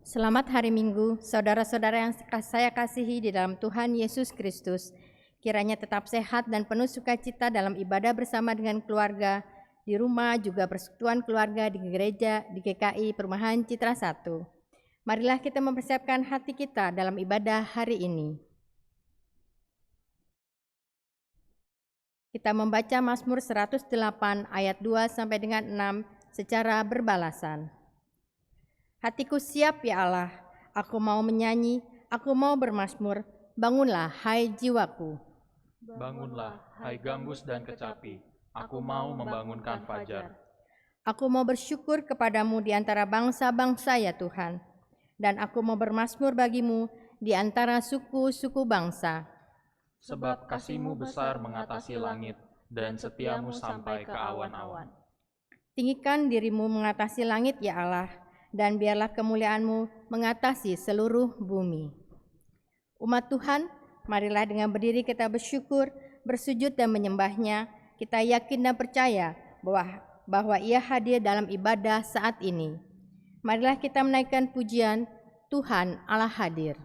Selamat hari Minggu, saudara-saudara yang saya kasihi di dalam Tuhan Yesus Kristus. Kiranya tetap sehat dan penuh sukacita dalam ibadah bersama dengan keluarga, di rumah juga persekutuan keluarga di gereja, di GKI Perumahan Citra 1. Marilah kita mempersiapkan hati kita dalam ibadah hari ini. Kita membaca Mazmur 108 ayat 2 sampai dengan 6 secara berbalasan. Hatiku siap ya Allah, aku mau menyanyi, aku mau bermazmur, bangunlah hai jiwaku. Bangunlah, hai gambus dan kecapi, aku mau membangunkan fajar. Aku mau bersyukur kepadamu di antara bangsa-bangsa ya Tuhan, dan aku mau bermazmur bagimu di antara suku-suku bangsa. Sebab kasih-Mu besar mengatasi langit, dan setiamu sampai ke awan-awan. Tinggikan dirimu mengatasi langit ya Allah, dan biarlah kemuliaan-Mu mengatasi seluruh bumi. Umat Tuhan, marilah dengan berdiri kita bersyukur, bersujud dan menyembah-Nya. Kita yakin dan percaya bahwa Ia hadir dalam ibadah saat ini. Marilah kita menaikkan pujian, Tuhan Allah hadir.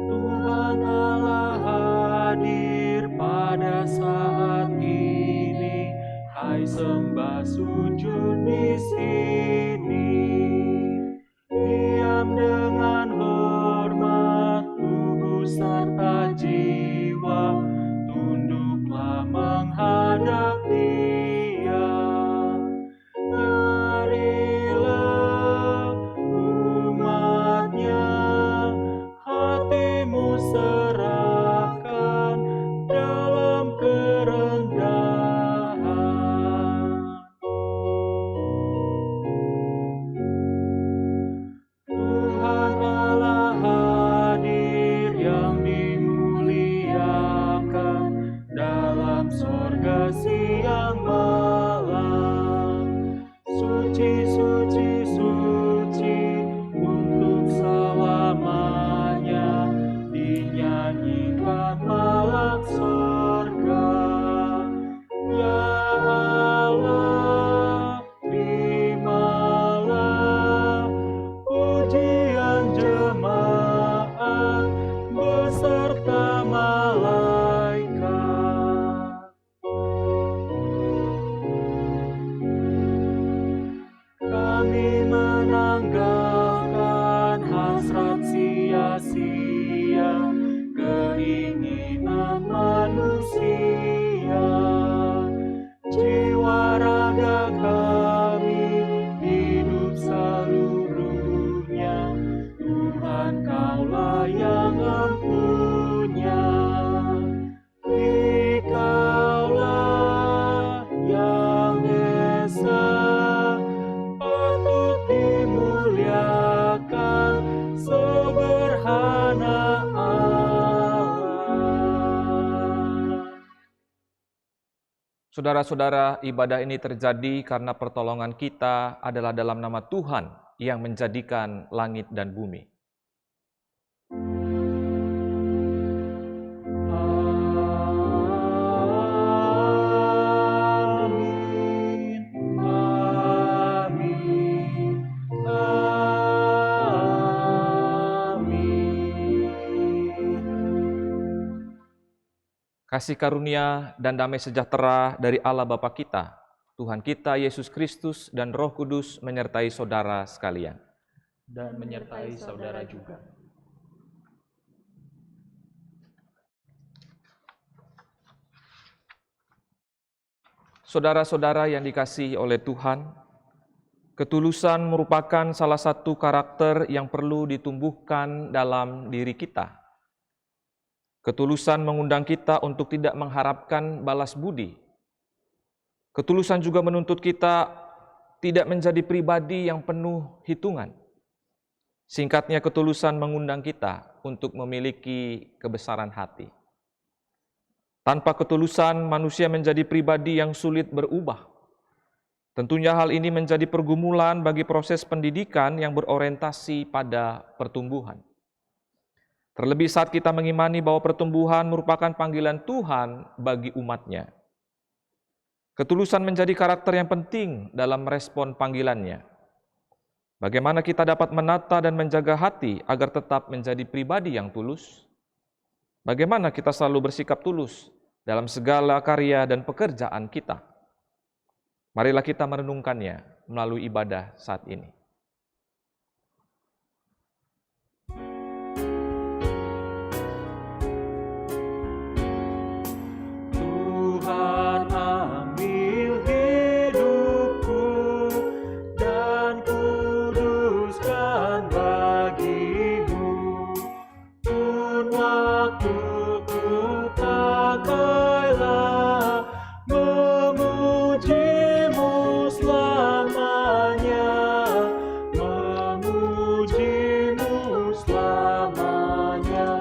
Tuhan Allah hadir pada saat ini, hai sembah sujud di sini. Diam dengan hormat, tubuh serta jiwa, tunduklah menghadap Dia. Nyarilah umat-Nya, hatimu serahkan dalam kerendahan. Tuhan Allah hadir yang dimuliakan dalam sorga siang malam. Suci, suci, suci untuk selamanya, dinyanyikan malak sorga. Ya Allah, terimalah pujian jemaat beserta malaikat. Kami menanggalkan hasrat sia-sia, keinginan manusia. Jiwa raga kami hidup seluruhnya, Tuhan Kaulah yang empunya. Dikaulah yang esa, patut dimuliakan seberhana Allah. Saudara-saudara, ibadah ini terjadi karena pertolongan kita adalah dalam nama Tuhan yang menjadikan langit dan bumi. Amin, amin, amin. Kasih karunia dan damai sejahtera dari Allah Bapa kita, Tuhan kita Yesus Kristus dan Roh Kudus menyertai saudara sekalian. Dan menyertai saudara juga. Saudara-saudara yang dikasihi oleh Tuhan, ketulusan merupakan salah satu karakter yang perlu ditumbuhkan dalam diri kita. Ketulusan mengundang kita untuk tidak mengharapkan balas budi. Ketulusan juga menuntut kita tidak menjadi pribadi yang penuh hitungan. Singkatnya, ketulusan mengundang kita untuk memiliki kebesaran hati. Tanpa ketulusan, manusia menjadi pribadi yang sulit berubah. Tentunya hal ini menjadi pergumulan bagi proses pendidikan yang berorientasi pada pertumbuhan. Terlebih saat kita mengimani bahwa pertumbuhan merupakan panggilan Tuhan bagi umat-Nya. Ketulusan menjadi karakter yang penting dalam merespon panggilan-Nya. Bagaimana kita dapat menata dan menjaga hati agar tetap menjadi pribadi yang tulus? Bagaimana kita selalu bersikap tulus dalam segala karya dan pekerjaan kita? Marilah kita merenungkannya melalui ibadah saat ini. Tuhan, ambil hidupku dan kuduskan bagi-Mu. Pun waktuku pakailah memuji-Mu selamanya, memuji-Mu selamanya.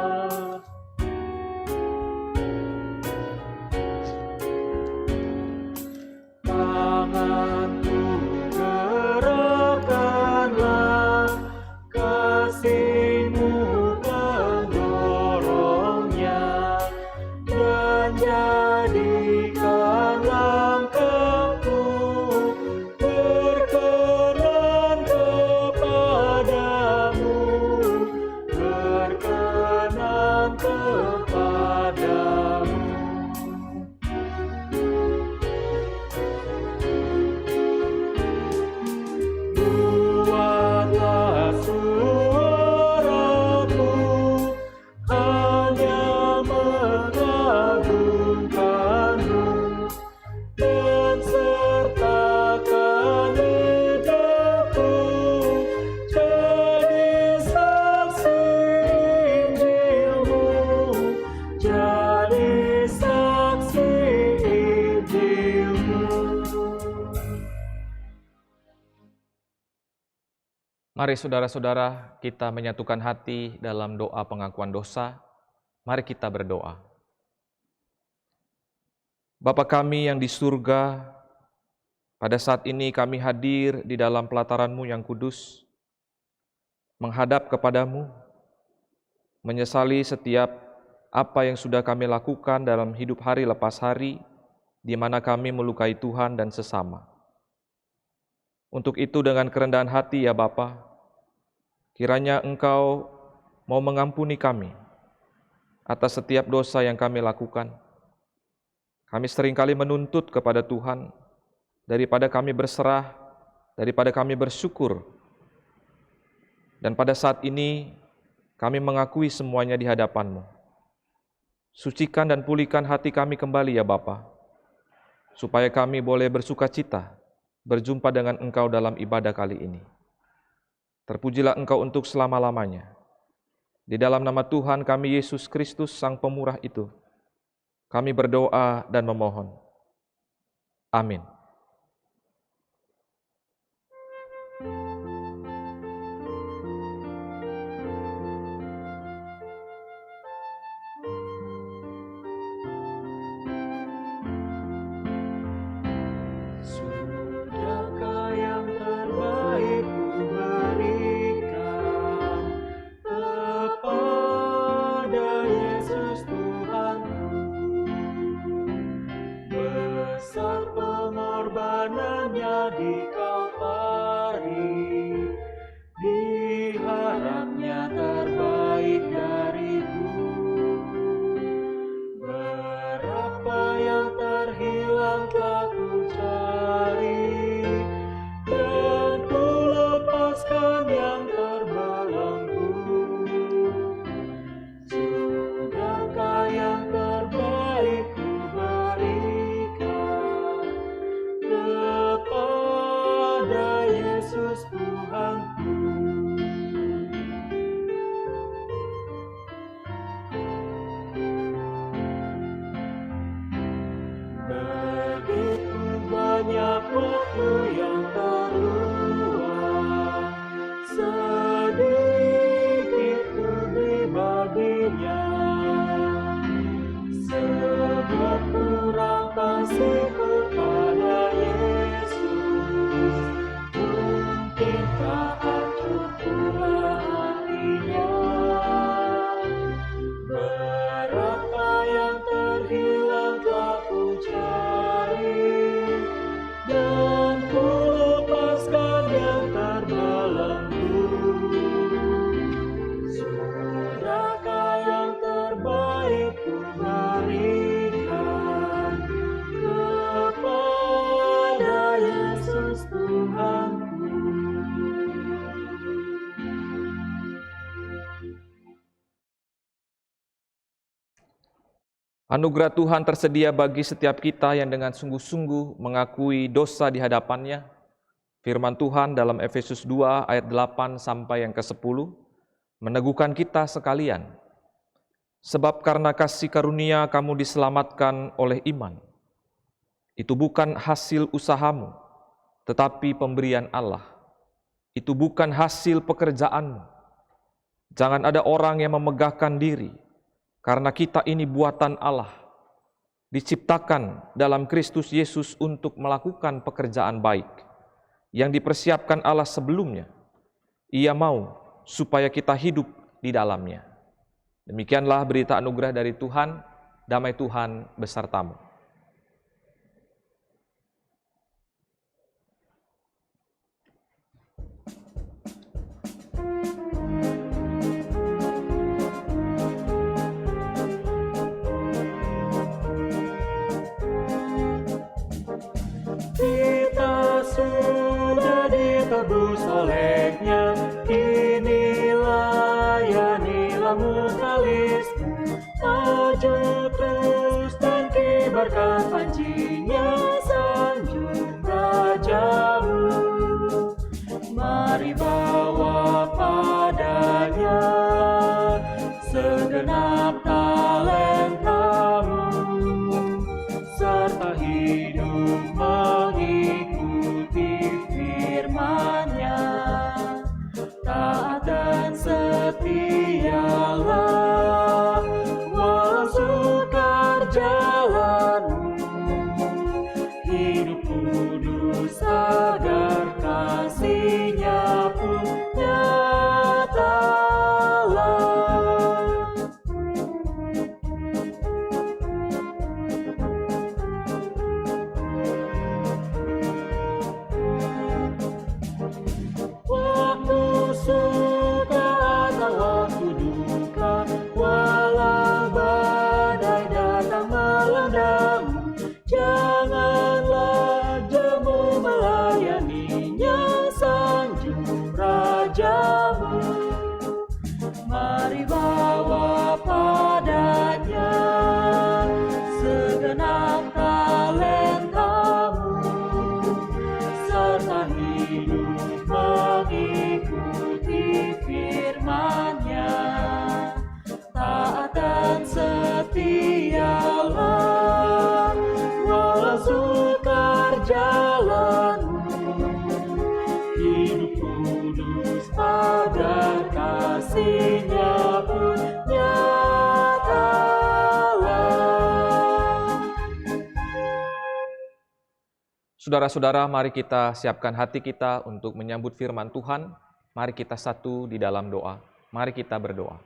Tanganku gerakkanlah, kasih-Mu pendorongnya, dan jadikan langkahku berkenan kepadamu, berkenan kepadamu. Buatlah suaraku hanya mengagungkan-Mu, dan sertakan lidahku jadi saksi Injil-Mu, jadi saksi Injil-Mu. Mari saudara-saudara, kita menyatukan hati dalam doa pengakuan dosa. Mari kita berdoa. Bapa kami yang di surga, pada saat ini kami hadir di dalam pelataran-Mu yang kudus, menghadap kepadamu, menyesali setiap apa yang sudah kami lakukan dalam hidup hari lepas hari, di mana kami melukai Tuhan dan sesama. Untuk itu dengan kerendahan hati ya Bapa, kiranya Engkau mau mengampuni kami atas setiap dosa yang kami lakukan. Kami seringkali menuntut kepada Tuhan, daripada kami berserah, daripada kami bersyukur. Dan pada saat ini, kami mengakui semuanya di hadapan-Mu. Sucikan dan pulihkan hati kami kembali ya Bapa, supaya kami boleh bersuka cita berjumpa dengan Engkau dalam ibadah kali ini. Terpujilah Engkau untuk selama-lamanya. Di dalam nama Tuhan kami Yesus Kristus Sang Pemurah itu, kami berdoa dan memohon. Amin. Sudahkah yang terbaik ku berikan kepada Yesus Tuhanku? Besar pengorbanannya di Kalvari, diharapnya terbaik dariku. Berapa yang terhilang telah ku cari, dan ku lepaskan yang terbelenggu. Sudahkah yang terbaik ku berikan kepada Yesus Tuhanku? Begitu banyak waktu yang terluang, sedikit ku baginya. Sebab kurang kasih kepada Yesus, mungkinkah hancur pula hatinya? Anugerah Tuhan tersedia bagi setiap kita yang dengan sungguh-sungguh mengakui dosa di hadapan-Nya. Firman Tuhan dalam Efesus 2 ayat 8 sampai yang ke-10 meneguhkan kita sekalian. Sebab karena kasih karunia kamu diselamatkan oleh iman. Itu bukan hasil usahamu, tetapi pemberian Allah. Itu bukan hasil pekerjaanmu. Jangan ada orang yang memegahkan diri, karena kita ini buatan Allah, diciptakan dalam Kristus Yesus untuk melakukan pekerjaan baik, yang dipersiapkan Allah sebelumnya. Ia mau supaya kita hidup di dalamnya. Demikianlah berita anugerah dari Tuhan, damai Tuhan besertamu. Kita sudah ditebus oleh-Nya, kini layanilah mukalismu. Maju terus dan kibarkan pancinya, sanjung Rajamu. Mari bawa padanya segenap talentamu, serta hidup mengikuti firman-Nya. Taat dan setialah walau sukar jalanmu, hidup kudus agar kasih-Nya pun nyatalah. Waktu suka atau waktu duka, walau badai datang melandamu, janganlah jemu melayani-Nya, sanjung Rajamu. Mari bawa padanya segenap talentamu, serta hidup mengikuti firman-Nya. Taat dan setialah walau sukar jalanmu, hidup kudus agar kasih-Nya pun nyatalah. Saudara-saudara, mari kita siapkan hati kita untuk menyambut firman Tuhan. Mari kita satu di dalam doa. Mari kita berdoa.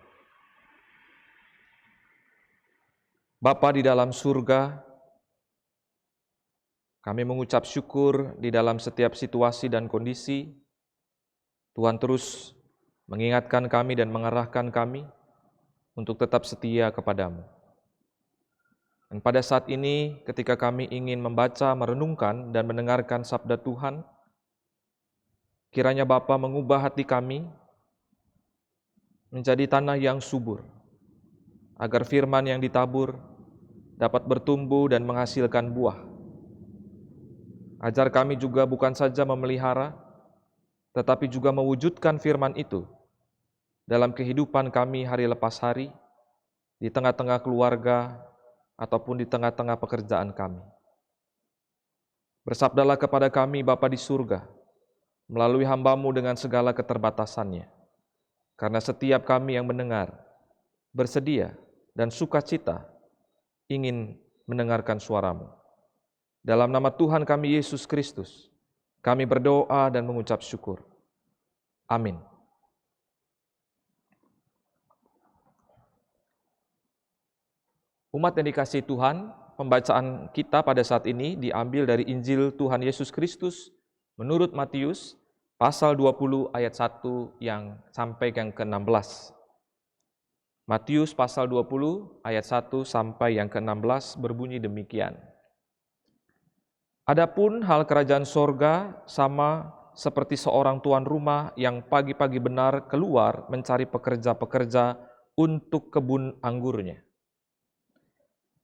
Bapa di dalam surga, kami mengucap syukur di dalam setiap situasi dan kondisi. Tuhan terus mengingatkan kami dan mengarahkan kami untuk tetap setia kepadamu. Dan pada saat ini, ketika kami ingin membaca, merenungkan, dan mendengarkan sabda Tuhan, kiranya Bapa mengubah hati kami menjadi tanah yang subur, agar firman yang ditabur dapat bertumbuh dan menghasilkan buah. Ajar kami juga bukan saja memelihara, tetapi juga mewujudkan firman itu dalam kehidupan kami hari lepas hari, di tengah-tengah keluarga, ataupun di tengah-tengah pekerjaan kami. Bersabdalah kepada kami Bapa di surga, melalui hamba-Mu dengan segala keterbatasannya, karena setiap kami yang mendengar, bersedia dan sukacita ingin mendengarkan suara-Mu. Dalam nama Tuhan kami Yesus Kristus, kami berdoa dan mengucap syukur. Amin. Umat yang dikasihi Tuhan, pembacaan kita pada saat ini diambil dari Injil Tuhan Yesus Kristus menurut Matius pasal 20 ayat 1 yang sampai yang ke-16. Matius pasal 20 ayat 1 sampai yang ke-16 berbunyi demikian. Adapun hal kerajaan sorga sama seperti seorang tuan rumah yang pagi-pagi benar keluar mencari pekerja-pekerja untuk kebun anggurnya.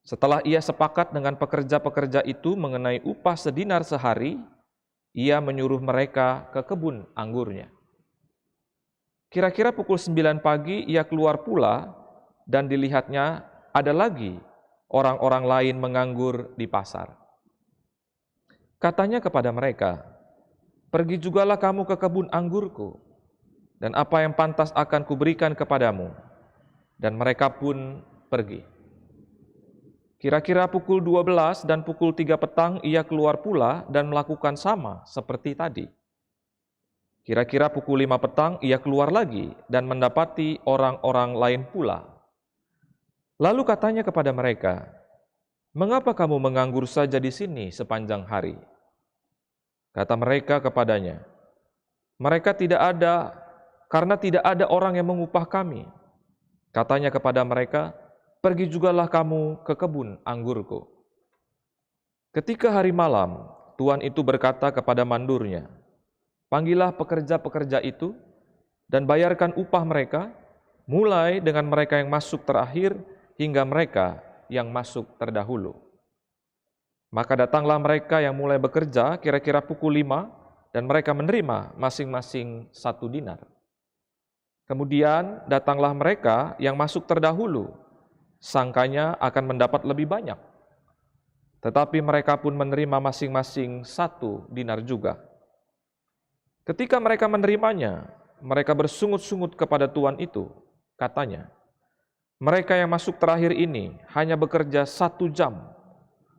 Setelah ia sepakat dengan pekerja-pekerja itu mengenai upah sedinar sehari, ia menyuruh mereka ke kebun anggurnya. Kira-kira pukul 9 pagi ia keluar pula, dan dilihatnya ada lagi orang-orang lain menganggur di pasar. Katanya kepada mereka, "Pergi jugalah kamu ke kebun anggurku, dan apa yang pantas akan kuberikan kepadamu." Dan mereka pun pergi. Kira-kira pukul 12 dan pukul 3 petang ia keluar pula dan melakukan sama seperti tadi. Kira-kira pukul 5 petang ia keluar lagi dan mendapati orang-orang lain pula. Lalu katanya kepada mereka, "Mengapa kamu menganggur saja di sini sepanjang hari?" Kata mereka kepadanya, "Mereka tidak ada, karena tidak ada orang yang mengupah kami." Katanya kepada mereka, "Pergi jugalah kamu ke kebun anggurku." Ketika hari malam, tuan itu berkata kepada mandurnya, "Panggillah pekerja-pekerja itu dan bayarkan upah mereka, mulai dengan mereka yang masuk terakhir hingga mereka yang masuk terdahulu." Maka datanglah mereka yang mulai bekerja kira-kira pukul 5, dan mereka menerima masing-masing 1 dinar. Kemudian datanglah mereka yang masuk terdahulu, sangkanya akan mendapat lebih banyak. Tetapi mereka pun menerima masing-masing 1 dinar juga. Ketika mereka menerimanya, mereka bersungut-sungut kepada tuan itu. Katanya, "Mereka yang masuk terakhir ini hanya bekerja 1 jam,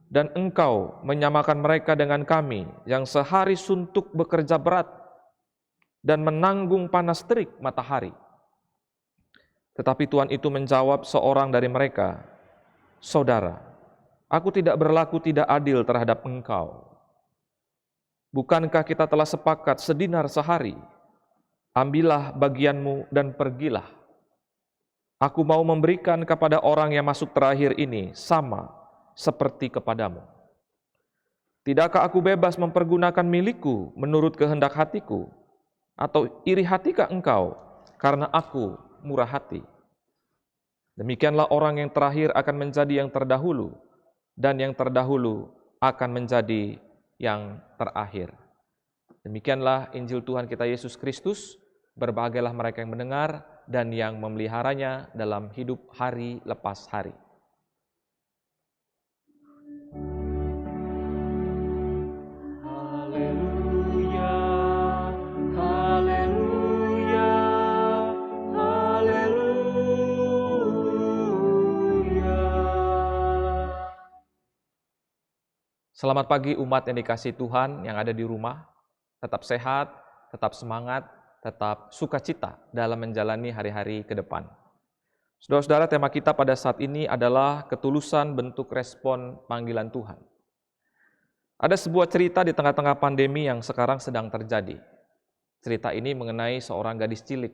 dan engkau menyamakan mereka dengan kami yang sehari suntuk bekerja berat dan menanggung panas terik matahari." Tetapi tuan itu menjawab seorang dari mereka, "Saudara, aku tidak berlaku tidak adil terhadap engkau. Bukankah kita telah sepakat sedinar sehari? Ambillah bagianmu dan pergilah. Aku mau memberikan kepada orang yang masuk terakhir ini sama seperti kepadamu. Tidakkah aku bebas mempergunakan milikku menurut kehendak hatiku? Atau iri hatikah engkau karena aku murah hati?" Demikianlah orang yang terakhir akan menjadi yang terdahulu, dan yang terdahulu akan menjadi yang terakhir. Demikianlah Injil Tuhan kita Yesus Kristus. Berbahagialah mereka yang mendengar dan yang memeliharanya dalam hidup hari lepas hari. Haleluya, haleluya, haleluya. Selamat pagi umat yang dikasihi Tuhan yang ada di rumah. Tetap sehat, tetap semangat, tetap sukacita dalam menjalani hari-hari ke depan. Saudara-saudara, tema kita pada saat ini adalah ketulusan bentuk respon panggilan Tuhan. Ada sebuah cerita di tengah-tengah pandemi yang sekarang sedang terjadi. Cerita ini mengenai seorang gadis cilik.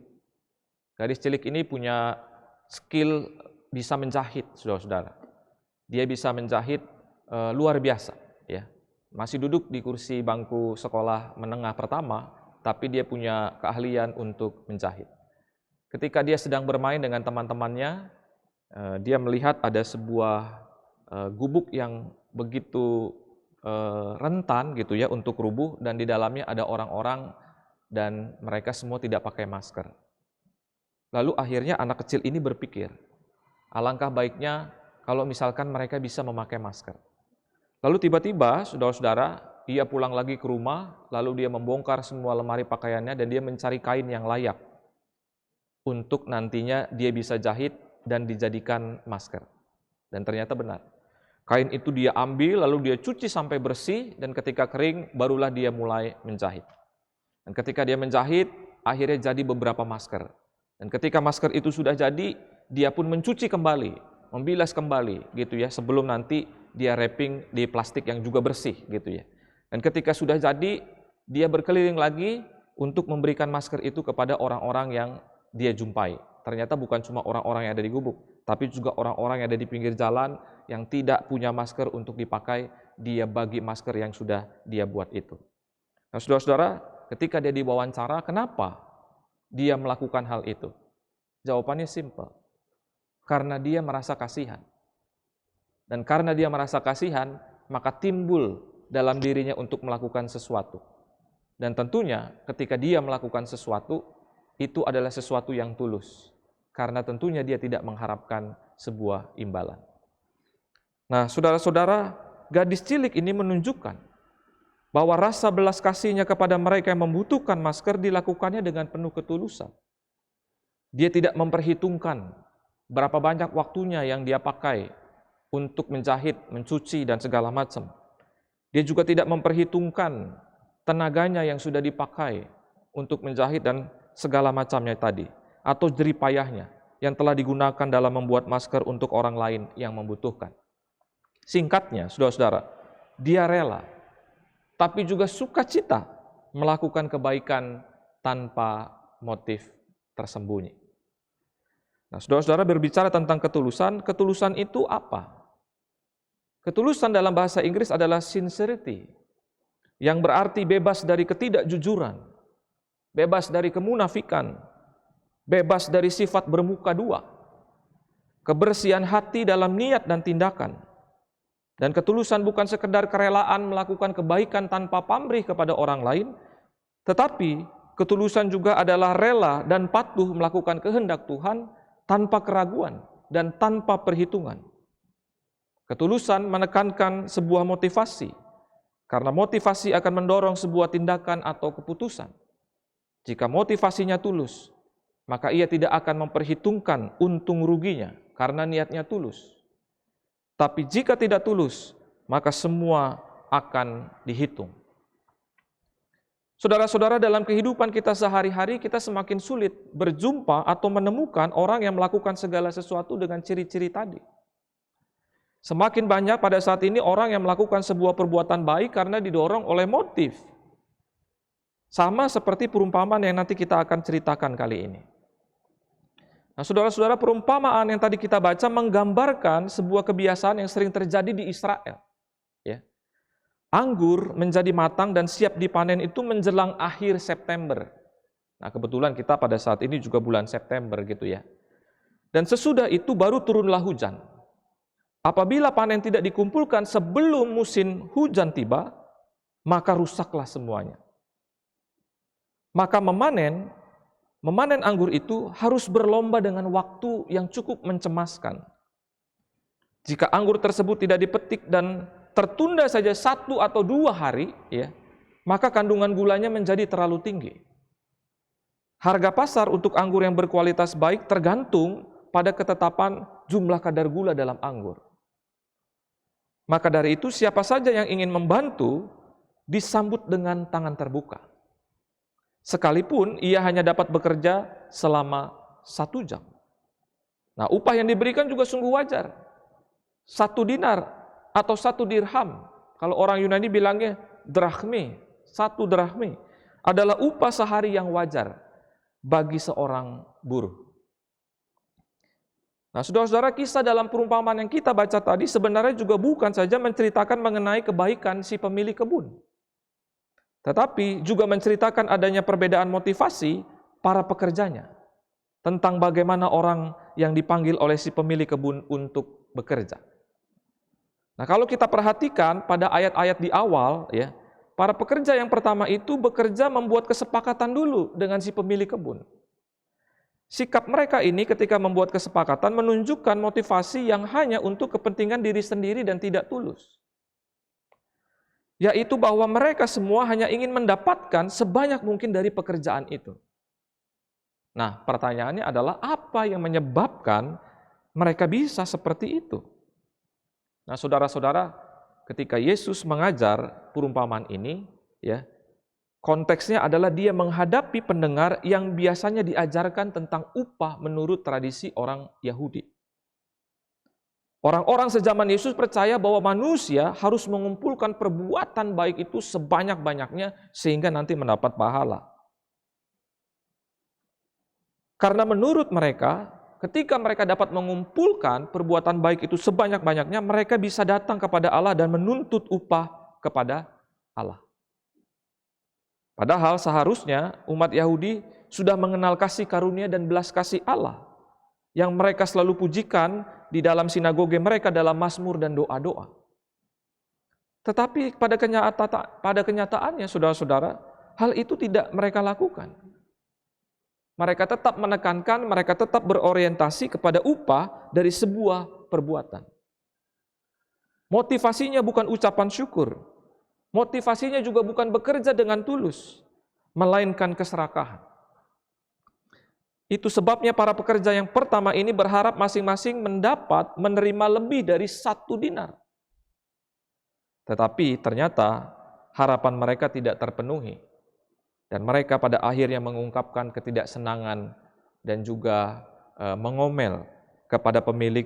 Gadis cilik ini punya skill bisa menjahit, saudara-saudara. Dia bisa menjahit luar biasa, ya. Masih duduk di kursi bangku sekolah menengah pertama, tapi dia punya keahlian untuk menjahit. Ketika dia sedang bermain dengan teman-temannya, dia melihat ada sebuah gubuk yang begitu rentan gitu ya untuk rubuh, dan di dalamnya ada orang-orang dan mereka semua tidak pakai masker. Lalu akhirnya anak kecil ini berpikir, alangkah baiknya kalau misalkan mereka bisa memakai masker. Lalu tiba-tiba, saudara-saudara, dia pulang lagi ke rumah, lalu dia membongkar semua lemari pakaiannya dan dia mencari kain yang layak untuk nantinya dia bisa jahit dan dijadikan masker. Dan ternyata benar. Kain itu dia ambil, lalu dia cuci sampai bersih, dan ketika kering, barulah dia mulai menjahit. Dan ketika dia menjahit, akhirnya jadi beberapa masker. Dan ketika masker itu sudah jadi, dia pun mencuci kembali, membilas kembali, gitu ya, sebelum nanti dia wrapping di plastik yang juga bersih, gitu ya. Dan ketika sudah jadi, dia berkeliling lagi untuk memberikan masker itu kepada orang-orang yang dia jumpai. Ternyata bukan cuma orang-orang yang ada di gubuk, tapi juga orang-orang yang ada di pinggir jalan yang tidak punya masker untuk dipakai, dia bagi masker yang sudah dia buat itu. Nah, saudara-saudara, ketika dia diwawancara, kenapa dia melakukan hal itu? Jawabannya simpel. Karena dia merasa kasihan. Dan karena dia merasa kasihan, maka timbul dalam dirinya untuk melakukan sesuatu. Dan tentunya ketika dia melakukan sesuatu, itu adalah sesuatu yang tulus. Karena tentunya dia tidak mengharapkan sebuah imbalan. Nah, saudara-saudara, gadis cilik ini menunjukkan bahwa rasa belas kasihnya kepada mereka yang membutuhkan masker dilakukannya dengan penuh ketulusan. Dia tidak memperhitungkan berapa banyak waktunya yang dia pakai untuk menjahit, mencuci, dan segala macam. Dia juga tidak memperhitungkan tenaganya yang sudah dipakai untuk menjahit dan segala macamnya tadi, atau jerih payahnya yang telah digunakan dalam membuat masker untuk orang lain yang membutuhkan. Singkatnya, saudara-saudara, dia rela, tapi juga sukacita melakukan kebaikan tanpa motif tersembunyi. Nah, saudara-saudara, berbicara tentang ketulusan, ketulusan itu apa? Ketulusan dalam bahasa Inggris adalah sincerity, yang berarti bebas dari ketidakjujuran, bebas dari kemunafikan, bebas dari sifat bermuka dua, kebersihan hati dalam niat dan tindakan. Dan ketulusan bukan sekedar kerelaan melakukan kebaikan tanpa pamrih kepada orang lain, tetapi ketulusan juga adalah rela dan patuh melakukan kehendak Tuhan tanpa keraguan dan tanpa perhitungan. Ketulusan menekankan sebuah motivasi, karena motivasi akan mendorong sebuah tindakan atau keputusan. Jika motivasinya tulus, maka ia tidak akan memperhitungkan untung ruginya, karena niatnya tulus. Tapi jika tidak tulus, maka semua akan dihitung. Saudara-saudara, dalam kehidupan kita sehari-hari, kita semakin sulit berjumpa atau menemukan orang yang melakukan segala sesuatu dengan ciri-ciri tadi. Semakin banyak pada saat ini orang yang melakukan sebuah perbuatan baik karena didorong oleh motif. Sama seperti perumpamaan yang nanti kita akan ceritakan kali ini. Nah, saudara-saudara, perumpamaan yang tadi kita baca menggambarkan sebuah kebiasaan yang sering terjadi di Israel. Ya. Anggur menjadi matang dan siap dipanen itu menjelang akhir September. Nah, kebetulan kita pada saat ini juga bulan September gitu ya. Dan sesudah itu baru turunlah hujan. Apabila panen tidak dikumpulkan sebelum musim hujan tiba, maka rusaklah semuanya. Maka memanen anggur itu harus berlomba dengan waktu yang cukup mencemaskan. Jika anggur tersebut tidak dipetik dan tertunda saja 1 atau 2 hari, ya, maka kandungan gulanya menjadi terlalu tinggi. Harga pasar untuk anggur yang berkualitas baik tergantung pada ketetapan jumlah kadar gula dalam anggur. Maka dari itu siapa saja yang ingin membantu disambut dengan tangan terbuka. Sekalipun ia hanya dapat bekerja selama 1 jam. Nah, upah yang diberikan juga sungguh wajar. 1 dinar atau 1 dirham. Kalau orang Yunani bilangnya drachme, 1 drachme adalah upah sehari yang wajar bagi seorang buruh. Nah, saudara-saudara, kisah dalam perumpamaan yang kita baca tadi sebenarnya juga bukan saja menceritakan mengenai kebaikan si pemilik kebun, tetapi juga menceritakan adanya perbedaan motivasi para pekerjanya, tentang bagaimana orang yang dipanggil oleh si pemilik kebun untuk bekerja. Nah, kalau kita perhatikan pada ayat-ayat di awal, ya, para pekerja yang pertama itu bekerja membuat kesepakatan dulu dengan si pemilik kebun. Sikap mereka ini ketika membuat kesepakatan menunjukkan motivasi yang hanya untuk kepentingan diri sendiri dan tidak tulus. Yaitu bahwa mereka semua hanya ingin mendapatkan sebanyak mungkin dari pekerjaan itu. Nah, pertanyaannya adalah apa yang menyebabkan mereka bisa seperti itu? Nah, saudara-saudara, ketika Yesus mengajar perumpamaan ini, ya, konteksnya adalah dia menghadapi pendengar yang biasanya diajarkan tentang upah menurut tradisi orang Yahudi. Orang-orang sejaman Yesus percaya bahwa manusia harus mengumpulkan perbuatan baik itu sebanyak-banyaknya sehingga nanti mendapat pahala. Karena menurut mereka, ketika mereka dapat mengumpulkan perbuatan baik itu sebanyak-banyaknya, mereka bisa datang kepada Allah dan menuntut upah kepada Allah. Padahal seharusnya umat Yahudi sudah mengenal kasih karunia dan belas kasih Allah yang mereka selalu pujikan di dalam sinagoge mereka dalam mazmur dan doa-doa. Tetapi pada kenyataannya, saudara-saudara, hal itu tidak mereka lakukan. Mereka tetap menekankan, mereka tetap berorientasi kepada upah dari sebuah perbuatan. Motivasinya bukan ucapan syukur. Motivasinya juga bukan bekerja dengan tulus, melainkan keserakahan. Itu sebabnya para pekerja yang pertama ini berharap masing-masing menerima lebih dari 1 dinar. Tetapi ternyata harapan mereka tidak terpenuhi. Dan mereka pada akhirnya mengungkapkan ketidaksenangan dan juga mengomel kepada pemilik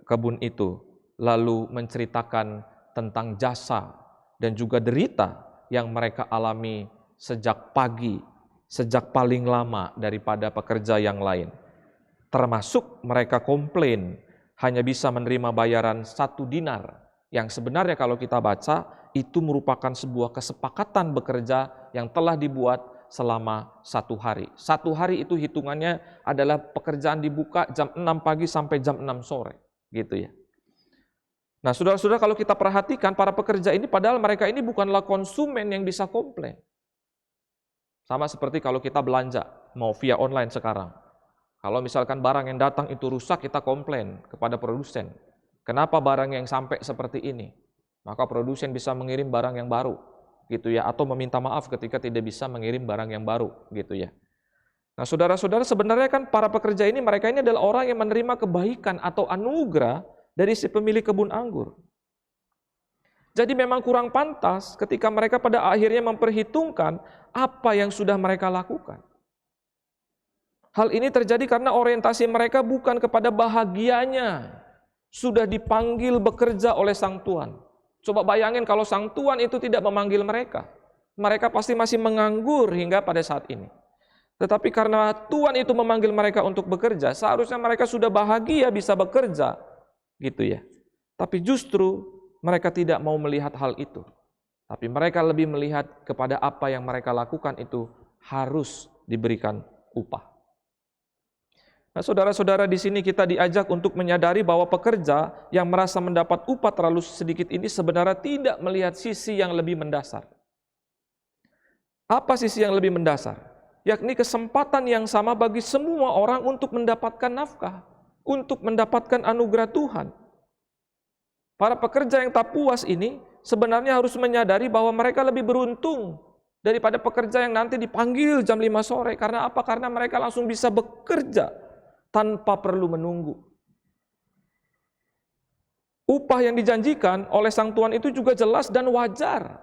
kebun itu, lalu menceritakan tentang jasa dan juga derita yang mereka alami sejak pagi, sejak paling lama daripada pekerja yang lain. Termasuk mereka komplain hanya bisa menerima bayaran 1 dinar, yang sebenarnya kalau kita baca itu merupakan sebuah kesepakatan bekerja yang telah dibuat selama 1 hari. 1 hari itu hitungannya adalah pekerjaan dibuka jam 6 pagi sampai jam 6 sore, gitu ya. Nah, saudara-saudara, kalau kita perhatikan para pekerja ini, padahal mereka ini bukanlah konsumen yang bisa komplain. Sama seperti kalau kita belanja, mau via online sekarang. Kalau misalkan barang yang datang itu rusak, kita komplain kepada produsen. Kenapa barang yang sampai seperti ini? Maka produsen bisa mengirim barang yang baru, gitu ya, atau meminta maaf ketika tidak bisa mengirim barang yang baru, gitu ya. Nah, saudara-saudara, sebenarnya kan para pekerja ini, mereka ini adalah orang yang menerima kebaikan atau anugerah dari si pemilik kebun anggur. Jadi memang kurang pantas ketika mereka pada akhirnya memperhitungkan apa yang sudah mereka lakukan. Hal ini terjadi karena orientasi mereka bukan kepada bahagianya sudah dipanggil bekerja oleh Sang Tuhan. Coba bayangin kalau Sang Tuhan itu tidak memanggil mereka. Mereka pasti masih menganggur hingga pada saat ini. Tetapi karena Tuhan itu memanggil mereka untuk bekerja, seharusnya mereka sudah bahagia bisa bekerja, gitu ya. Tapi justru mereka tidak mau melihat hal itu. Tapi mereka lebih melihat kepada apa yang mereka lakukan itu harus diberikan upah. Nah, saudara-saudara, di sini kita diajak untuk menyadari bahwa pekerja yang merasa mendapat upah terlalu sedikit ini sebenarnya tidak melihat sisi yang lebih mendasar. Apa sisi yang lebih mendasar? Yakni kesempatan yang sama bagi semua orang untuk mendapatkan nafkah, untuk mendapatkan anugerah Tuhan. Para pekerja yang tak puas ini sebenarnya harus menyadari bahwa mereka lebih beruntung daripada pekerja yang nanti dipanggil jam 5 sore. Karena apa? Karena mereka langsung bisa bekerja tanpa perlu menunggu. Upah yang dijanjikan oleh Sang Tuhan itu juga jelas dan wajar.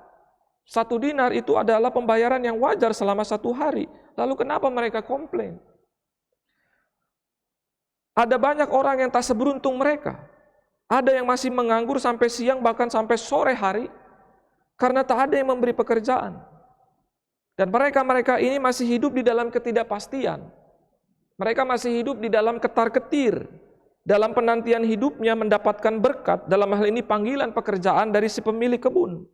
1 dinar itu adalah pembayaran yang wajar selama 1 hari. Lalu kenapa mereka komplain? Ada banyak orang yang tak seberuntung mereka. Ada yang masih menganggur sampai siang, bahkan sampai sore hari, karena tak ada yang memberi pekerjaan. Dan mereka ini masih hidup di dalam ketidakpastian. Mereka masih hidup di dalam ketar-ketir, dalam penantian hidupnya mendapatkan berkat, dalam hal ini panggilan pekerjaan dari si pemilik kebun.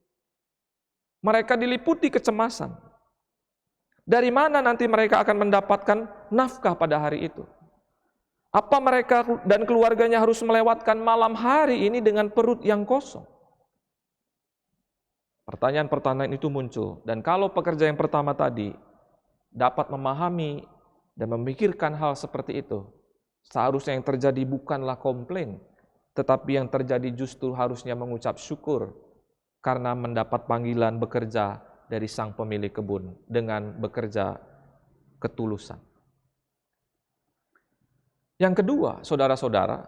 Mereka diliputi kecemasan. Dari mana nanti mereka akan mendapatkan nafkah pada hari itu? Apa mereka dan keluarganya harus melewatkan malam hari ini dengan perut yang kosong? Pertanyaan-pertanyaan itu muncul. Dan kalau pekerja yang pertama tadi dapat memahami dan memikirkan hal seperti itu, seharusnya yang terjadi bukanlah komplain, tetapi yang terjadi justru harusnya mengucap syukur karena mendapat panggilan bekerja dari sang pemilik kebun dengan bekerja ketulusan. Yang kedua, saudara-saudara,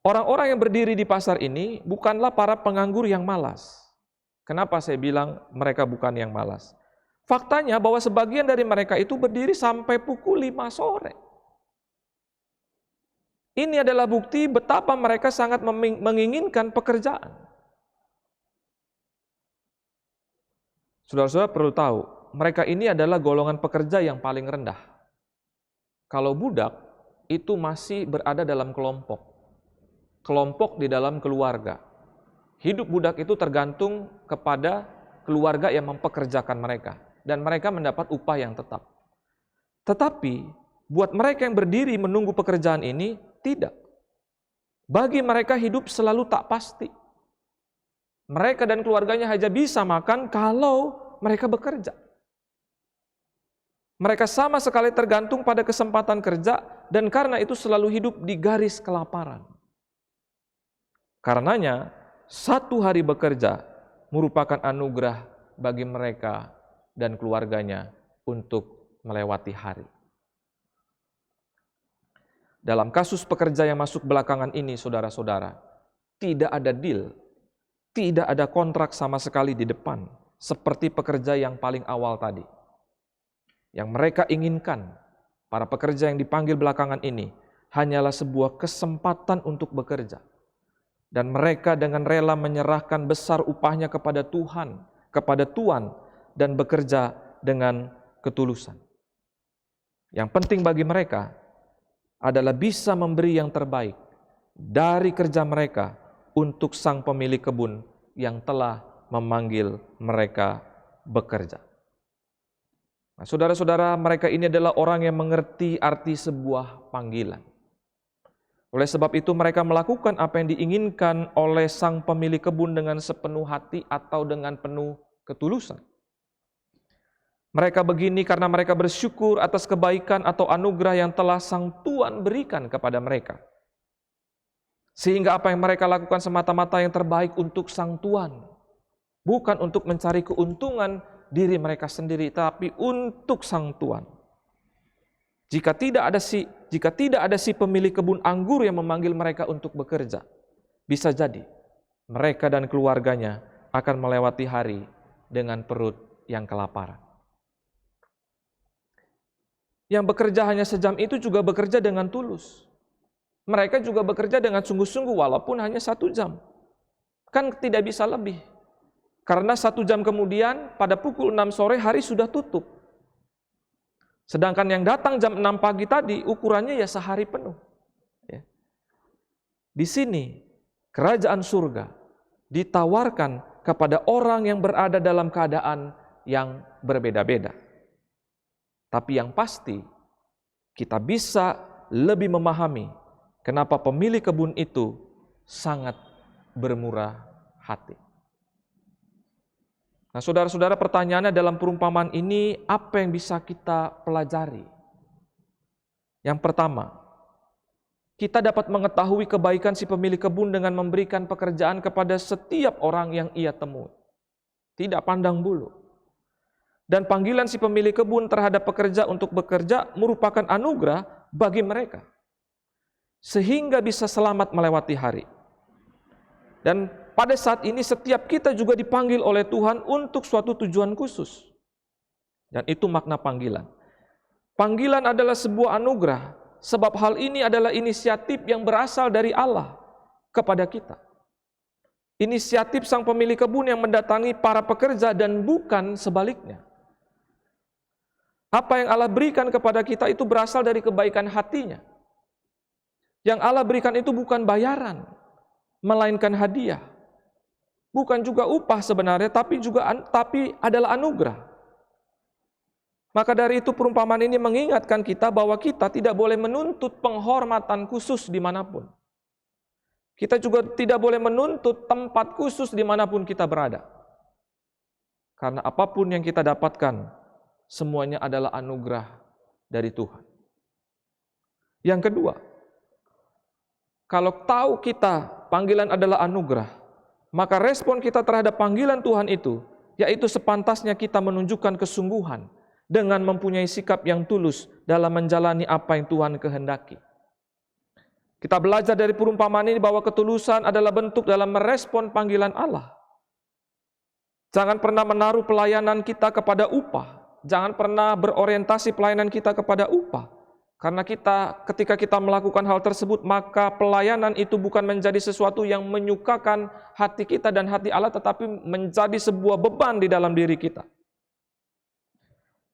orang-orang yang berdiri di pasar ini bukanlah para penganggur yang malas. Kenapa saya bilang mereka bukan yang malas? Faktanya bahwa sebagian dari mereka itu berdiri sampai pukul 5 sore. Ini adalah bukti betapa mereka sangat menginginkan pekerjaan. Saudara-saudara perlu tahu, mereka ini adalah golongan pekerja yang paling rendah. Kalau budak, itu masih berada dalam kelompok. Kelompok di dalam keluarga. Hidup budak itu tergantung kepada keluarga yang mempekerjakan mereka. Dan mereka mendapat upah yang tetap. Tetapi, buat mereka yang berdiri menunggu pekerjaan ini, tidak. Bagi mereka hidup selalu tak pasti. Mereka dan keluarganya hanya bisa makan kalau mereka bekerja. Mereka sama sekali tergantung pada kesempatan kerja dan karena itu selalu hidup di garis kelaparan. Karenanya, satu hari bekerja merupakan anugerah bagi mereka dan keluarganya untuk melewati hari. Dalam kasus pekerja yang masuk belakangan ini, saudara-saudara, tidak ada deal, tidak ada kontrak sama sekali di depan, seperti pekerja yang paling awal tadi. Yang mereka inginkan, para pekerja yang dipanggil belakangan ini, hanyalah sebuah kesempatan untuk bekerja. Dan mereka dengan rela menyerahkan besar upahnya kepada Tuhan, kepada Tuhan, dan bekerja dengan ketulusan. Yang penting bagi mereka adalah bisa memberi yang terbaik dari kerja mereka untuk sang pemilik kebun yang telah memanggil mereka bekerja. Nah, saudara-saudara, mereka ini adalah orang yang mengerti arti sebuah panggilan. Oleh sebab itu mereka melakukan apa yang diinginkan oleh sang pemilik kebun dengan sepenuh hati atau dengan penuh ketulusan. Mereka begini karena mereka bersyukur atas kebaikan atau anugerah yang telah sang Tuhan berikan kepada mereka. Sehingga apa yang mereka lakukan semata-mata yang terbaik untuk sang Tuhan. Bukan untuk mencari keuntungan diri mereka sendiri, tapi untuk sang Tuhan. Jika tidak ada si pemilik kebun anggur yang memanggil mereka untuk bekerja, bisa jadi mereka dan keluarganya akan melewati hari dengan perut yang kelaparan. Yang bekerja hanya sejam itu juga bekerja dengan tulus. Mereka juga bekerja dengan sungguh-sungguh walaupun hanya 1 jam. Kan tidak bisa lebih. Karena 1 jam kemudian pada pukul 6 sore hari sudah tutup. Sedangkan yang datang jam 6 pagi tadi ukurannya ya sehari penuh. Ya. Di sini kerajaan surga ditawarkan kepada orang yang berada dalam keadaan yang berbeda-beda. Tapi yang pasti kita bisa lebih memahami kenapa pemilik kebun itu sangat bermurah hati. Nah, saudara-saudara, pertanyaannya dalam perumpamaan ini, apa yang bisa kita pelajari? Yang pertama, kita dapat mengetahui kebaikan si pemilik kebun dengan memberikan pekerjaan kepada setiap orang yang ia temui. Tidak pandang bulu. Dan panggilan si pemilik kebun terhadap pekerja untuk bekerja merupakan anugerah bagi mereka. Sehingga bisa selamat melewati hari. Dan pada saat ini setiap kita juga dipanggil oleh Tuhan untuk suatu tujuan khusus. Dan itu makna panggilan. Panggilan adalah sebuah anugerah, sebab hal ini adalah inisiatif yang berasal dari Allah kepada kita. Inisiatif sang pemilik kebun yang mendatangi para pekerja dan bukan sebaliknya. Apa yang Allah berikan kepada kita itu berasal dari kebaikan hatinya. Yang Allah berikan itu bukan bayaran, melainkan hadiah. Bukan juga upah sebenarnya, tapi adalah anugerah. Maka dari itu perumpamaan ini mengingatkan kita bahwa kita tidak boleh menuntut penghormatan khusus dimanapun. Kita juga tidak boleh menuntut tempat khusus dimanapun kita berada. Karena apapun yang kita dapatkan, semuanya adalah anugerah dari Tuhan. Yang kedua, kalau tahu kita panggilan adalah anugerah, maka respon kita terhadap panggilan Tuhan itu, yaitu sepantasnya kita menunjukkan kesungguhan dengan mempunyai sikap yang tulus dalam menjalani apa yang Tuhan kehendaki. Kita belajar dari perumpamaan ini bahwa ketulusan adalah bentuk dalam merespon panggilan Allah. Jangan pernah menaruh pelayanan kita kepada upah. Jangan pernah berorientasi pelayanan kita kepada upah. Karena ketika kita melakukan hal tersebut, maka pelayanan itu bukan menjadi sesuatu yang menyukakan hati kita dan hati Allah, tetapi menjadi sebuah beban di dalam diri kita.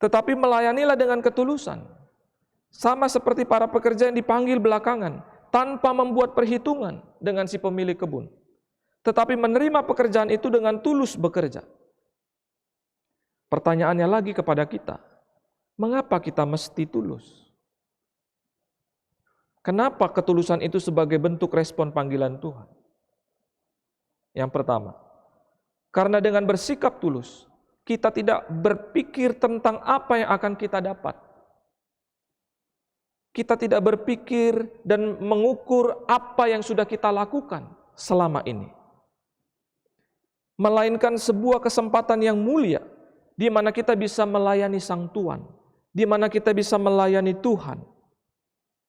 Tetapi melayanilah dengan ketulusan. Sama seperti para pekerja yang dipanggil belakangan, tanpa membuat perhitungan dengan si pemilik kebun. Tetapi menerima pekerjaan itu dengan tulus bekerja. Pertanyaannya lagi kepada kita, mengapa kita mesti tulus? Kenapa ketulusan itu sebagai bentuk respon panggilan Tuhan? Yang pertama, karena dengan bersikap tulus, kita tidak berpikir tentang apa yang akan kita dapat. Kita tidak berpikir dan mengukur apa yang sudah kita lakukan selama ini. Melainkan sebuah kesempatan yang mulia, di mana kita bisa melayani Sang Tuhan, di mana kita bisa melayani Tuhan.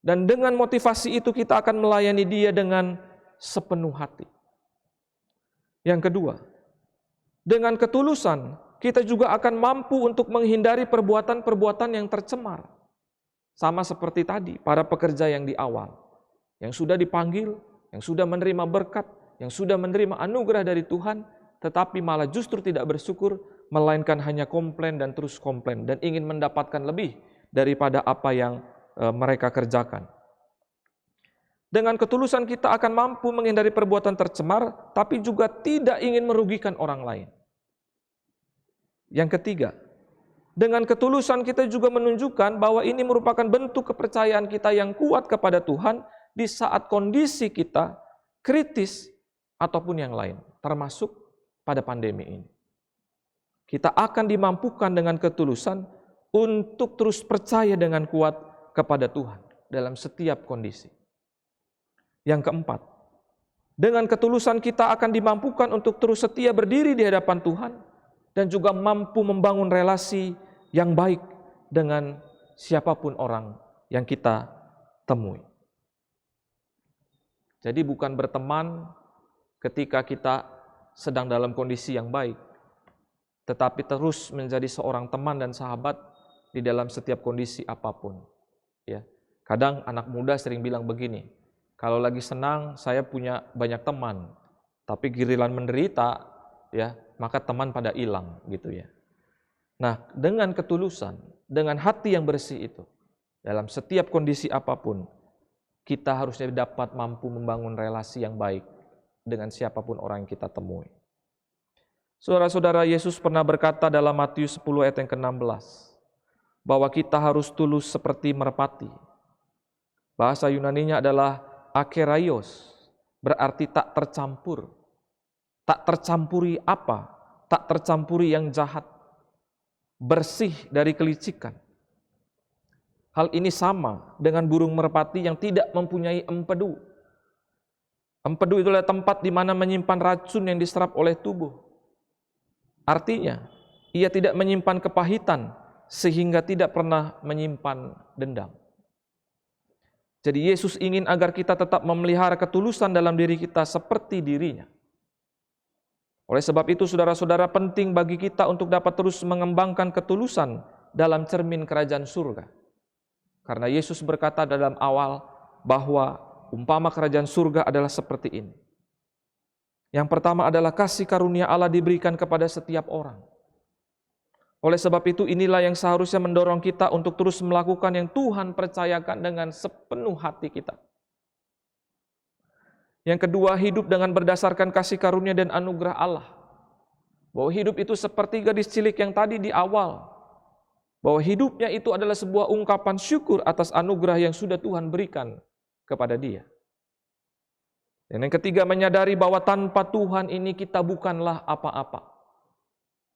Dan dengan motivasi itu kita akan melayani Dia dengan sepenuh hati. Yang kedua, dengan ketulusan kita juga akan mampu untuk menghindari perbuatan-perbuatan yang tercemar. Sama seperti tadi, para pekerja yang di awal, yang sudah dipanggil, yang sudah menerima berkat, yang sudah menerima anugerah dari Tuhan, tetapi malah justru tidak bersyukur, melainkan hanya komplain dan terus komplain, dan ingin mendapatkan lebih daripada apa yang mereka kerjakan. Dengan ketulusan kita akan mampu menghindari perbuatan tercemar, tapi juga tidak ingin merugikan orang lain. Yang ketiga, dengan ketulusan kita juga menunjukkan bahwa ini merupakan bentuk kepercayaan kita yang kuat kepada Tuhan di saat kondisi kita kritis ataupun yang lain, termasuk pada pandemi ini. Kita akan dimampukan dengan ketulusan untuk terus percaya dengan kuat kepada Tuhan dalam setiap kondisi. Yang keempat, dengan ketulusan kita akan dimampukan untuk terus setia berdiri di hadapan Tuhan dan juga mampu membangun relasi yang baik dengan siapapun orang yang kita temui. Jadi bukan berteman ketika kita sedang dalam kondisi yang baik, tetapi terus menjadi seorang teman dan sahabat di dalam setiap kondisi apapun. Ya, kadang anak muda sering bilang begini, kalau lagi senang saya punya banyak teman, tapi giliran menderita, ya maka teman pada hilang gitu ya. Nah, dengan ketulusan, dengan hati yang bersih itu, dalam setiap kondisi apapun, kita harusnya dapat mampu membangun relasi yang baik dengan siapapun orang yang kita temui. Saudara-saudara, Yesus pernah berkata dalam Matius 10 ayat yang ke-16, bahwa kita harus tulus seperti merpati. Bahasa Yunaninya adalah akeraios, berarti tak tercampur. Tak tercampuri apa? Tak tercampuri yang jahat. Bersih dari kelicikan. Hal ini sama dengan burung merpati yang tidak mempunyai empedu. Empedu itulah tempat di mana menyimpan racun yang diserap oleh tubuh. Artinya, ia tidak menyimpan kepahitan sehingga tidak pernah menyimpan dendam. Jadi Yesus ingin agar kita tetap memelihara ketulusan dalam diri kita seperti dirinya. Oleh sebab itu, saudara-saudara, penting bagi kita untuk dapat terus mengembangkan ketulusan dalam cermin kerajaan surga. Karena Yesus berkata dalam awal bahwa umpama kerajaan surga adalah seperti ini. Yang pertama adalah kasih karunia Allah diberikan kepada setiap orang. Oleh sebab itu, inilah yang seharusnya mendorong kita untuk terus melakukan yang Tuhan percayakan dengan sepenuh hati kita. Yang kedua, hidup dengan berdasarkan kasih karunia dan anugerah Allah. Bahwa hidup itu seperti gadis cilik yang tadi di awal. Bahwa hidupnya itu adalah sebuah ungkapan syukur atas anugerah yang sudah Tuhan berikan kepada dia. Dan yang ketiga, menyadari bahwa tanpa Tuhan ini kita bukanlah apa-apa.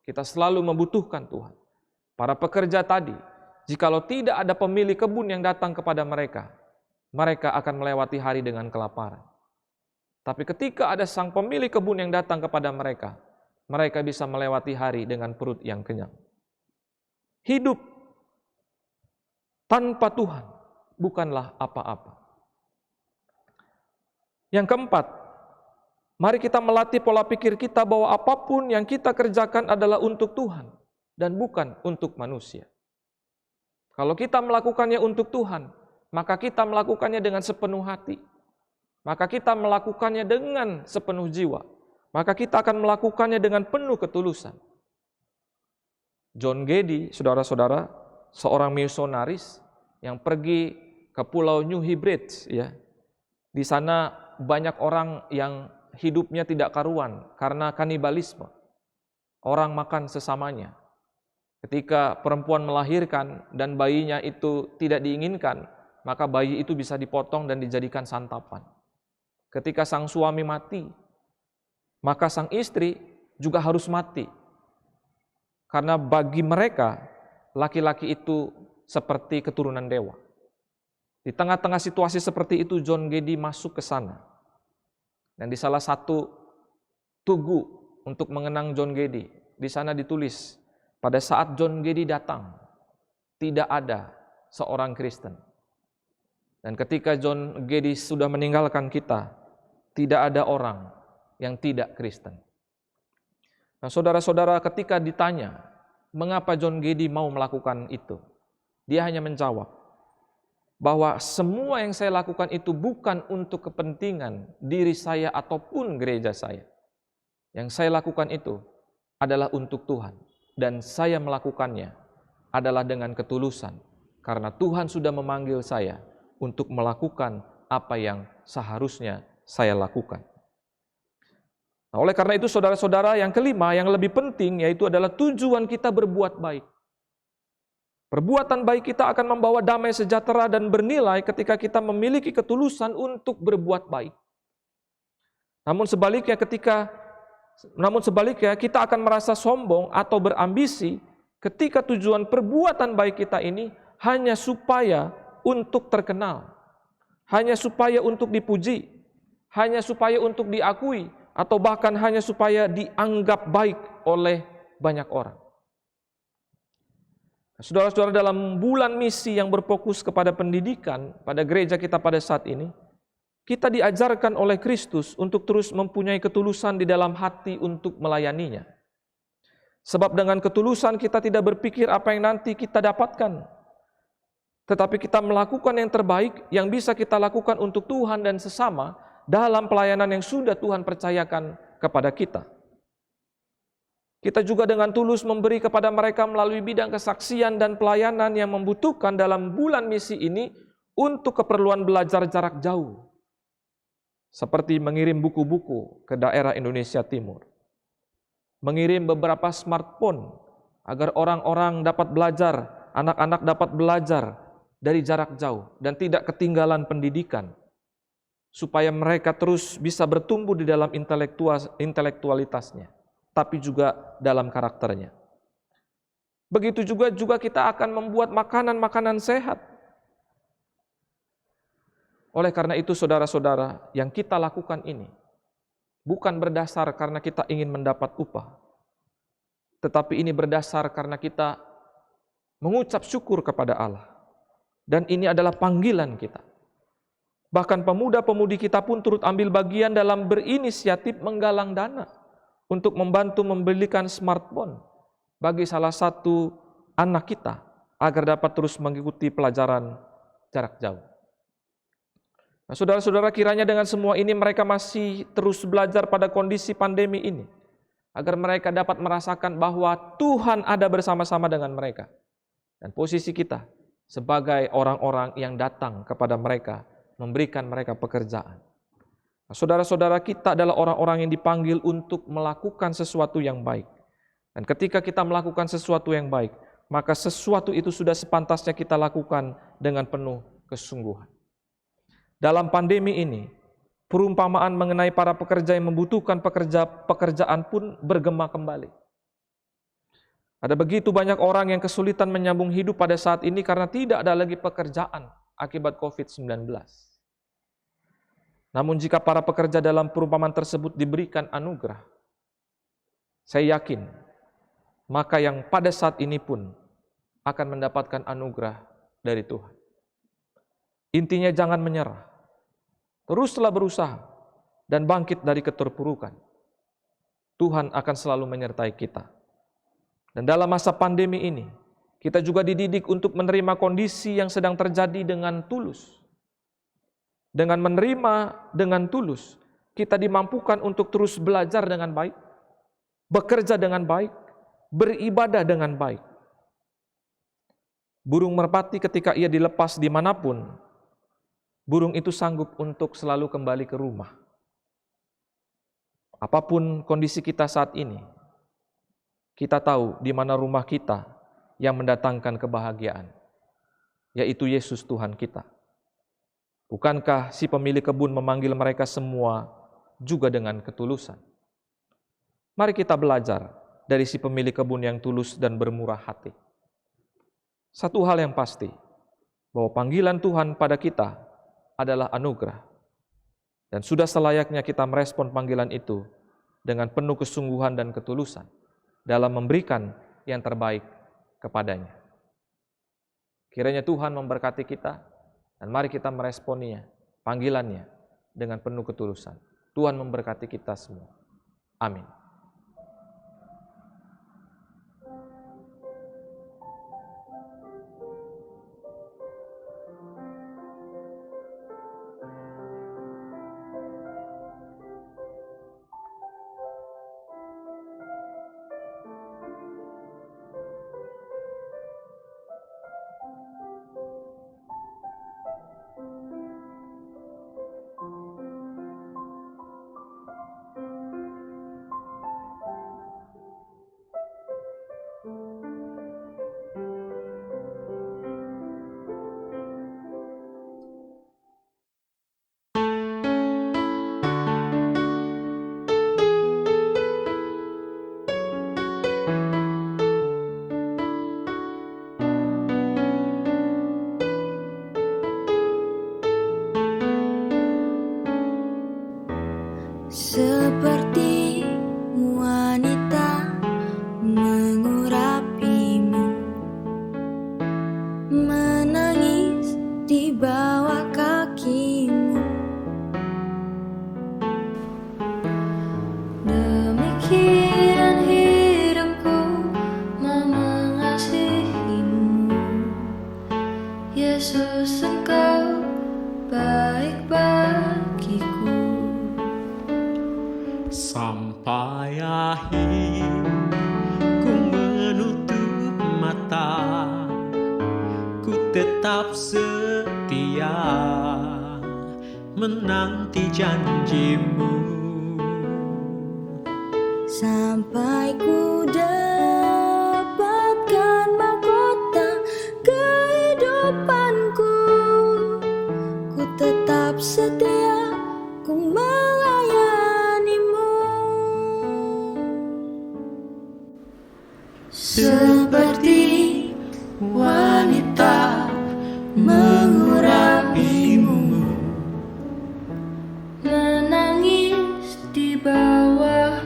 Kita selalu membutuhkan Tuhan. Para pekerja tadi, jikalau tidak ada pemilik kebun yang datang kepada mereka, mereka akan melewati hari dengan kelaparan. Tapi ketika ada sang pemilik kebun yang datang kepada mereka, mereka bisa melewati hari dengan perut yang kenyang. Hidup tanpa Tuhan bukanlah apa-apa. Yang keempat, mari kita melatih pola pikir kita bahwa apapun yang kita kerjakan adalah untuk Tuhan dan bukan untuk manusia. Kalau kita melakukannya untuk Tuhan, maka kita melakukannya dengan sepenuh hati. Maka kita melakukannya dengan sepenuh jiwa. Maka kita akan melakukannya dengan penuh ketulusan. John Geddy, saudara-saudara, seorang misionaris yang pergi ke Pulau New Hebrides, ya. Di sana banyak orang yang hidupnya tidak karuan karena kanibalisme. Orang makan sesamanya. Ketika perempuan melahirkan dan bayinya itu tidak diinginkan, maka bayi itu bisa dipotong dan dijadikan santapan. Ketika sang suami mati, maka sang istri juga harus mati. Karena bagi mereka, laki-laki itu seperti keturunan dewa. Di tengah-tengah situasi seperti itu, John Geddy masuk ke sana. Dan di salah satu tugu untuk mengenang John Geddy, di sana ditulis, pada saat John Geddy datang, tidak ada seorang Kristen. Dan ketika John Geddy sudah meninggalkan kita, tidak ada orang yang tidak Kristen. Nah, saudara-saudara, ketika ditanya, mengapa John Geddy mau melakukan itu? Dia hanya menjawab, bahwa semua yang saya lakukan itu bukan untuk kepentingan diri saya ataupun gereja saya. Yang saya lakukan itu adalah untuk Tuhan. Dan saya melakukannya adalah dengan ketulusan. Karena Tuhan sudah memanggil saya untuk melakukan apa yang seharusnya saya lakukan. Nah, oleh karena itu saudara-saudara, yang kelima, yang lebih penting, yaitu adalah tujuan kita berbuat baik. Perbuatan baik kita akan membawa damai sejahtera dan bernilai ketika kita memiliki ketulusan untuk berbuat baik. Namun sebaliknya kita akan merasa sombong atau berambisi ketika tujuan perbuatan baik kita ini hanya supaya untuk terkenal, hanya supaya untuk dipuji, hanya supaya untuk diakui, atau bahkan hanya supaya dianggap baik oleh banyak orang. Saudara-saudara, dalam bulan misi yang berfokus kepada pendidikan pada gereja kita pada saat ini, kita diajarkan oleh Kristus untuk terus mempunyai ketulusan di dalam hati untuk melayaninya. Sebab dengan ketulusan kita tidak berpikir apa yang nanti kita dapatkan, tetapi kita melakukan yang terbaik yang bisa kita lakukan untuk Tuhan dan sesama dalam pelayanan yang sudah Tuhan percayakan kepada kita. Kita juga dengan tulus memberi kepada mereka melalui bidang kesaksian dan pelayanan yang membutuhkan dalam bulan misi ini untuk keperluan belajar jarak jauh. Seperti mengirim buku-buku ke daerah Indonesia Timur. Mengirim beberapa smartphone agar orang-orang dapat belajar, anak-anak dapat belajar dari jarak jauh dan tidak ketinggalan pendidikan. Supaya mereka terus bisa bertumbuh di dalam intelektualitasnya, tapi juga dalam karakternya. Begitu juga kita akan membuat makanan-makanan sehat. Oleh karena itu saudara-saudara, yang kita lakukan ini bukan berdasar karena kita ingin mendapat upah, tetapi ini berdasar karena kita mengucap syukur kepada Allah. Dan ini adalah panggilan kita. Bahkan pemuda-pemudi kita pun turut ambil bagian dalam berinisiatif menggalang dana untuk membantu membelikan smartphone bagi salah satu anak kita agar dapat terus mengikuti pelajaran jarak jauh. Nah, saudara-saudara, kiranya dengan semua ini mereka masih terus belajar pada kondisi pandemi ini agar mereka dapat merasakan bahwa Tuhan ada bersama-sama dengan mereka. Dan posisi kita sebagai orang-orang yang datang kepada mereka, memberikan mereka pekerjaan. Nah, saudara-saudara, kita adalah orang-orang yang dipanggil untuk melakukan sesuatu yang baik. Dan ketika kita melakukan sesuatu yang baik, maka sesuatu itu sudah sepantasnya kita lakukan dengan penuh kesungguhan. Dalam pandemi ini, perumpamaan mengenai para pekerja yang membutuhkan pekerjaan pun bergema kembali. Ada begitu banyak orang yang kesulitan menyambung hidup pada saat ini karena tidak ada lagi pekerjaan akibat COVID-19. Namun jika para pekerja dalam perumpamaan tersebut diberikan anugerah, saya yakin, maka yang pada saat ini pun akan mendapatkan anugerah dari Tuhan. Intinya jangan menyerah, teruslah berusaha dan bangkit dari keterpurukan. Tuhan akan selalu menyertai kita. Dan dalam masa pandemi ini, kita juga dididik untuk menerima kondisi yang sedang terjadi dengan tulus. Dengan menerima dengan tulus, kita dimampukan untuk terus belajar dengan baik, bekerja dengan baik, beribadah dengan baik. Burung merpati ketika ia dilepas dimanapun, burung itu sanggup untuk selalu kembali ke rumah. Apapun kondisi kita saat ini, kita tahu di mana rumah kita yang mendatangkan kebahagiaan, yaitu Yesus Tuhan kita. Bukankah si pemilik kebun memanggil mereka semua juga dengan ketulusan? Mari kita belajar dari si pemilik kebun yang tulus dan bermurah hati. Satu hal yang pasti, bahwa panggilan Tuhan pada kita adalah anugerah. Dan sudah selayaknya kita merespon panggilan itu dengan penuh kesungguhan dan ketulusan dalam memberikan yang terbaik kepadanya. Kiranya Tuhan memberkati kita, dan mari kita meresponinya, panggilannya dengan penuh ketulusan. Tuhan memberkati kita semua. Amin. Seperti wanita mengurapimu, menangis di bawah kakimu. Demikian hidupku mau mengasihimu, Yesus, Engkau baik bagiku. Sampai akhir ku menutup mata, ku tetap setia menanti janjimu. Sampai ku dapatkan mahkota kehidupanku, ku tetap setia, ku melayanimu. Seperti wanita mengurapimu, menangis di bawah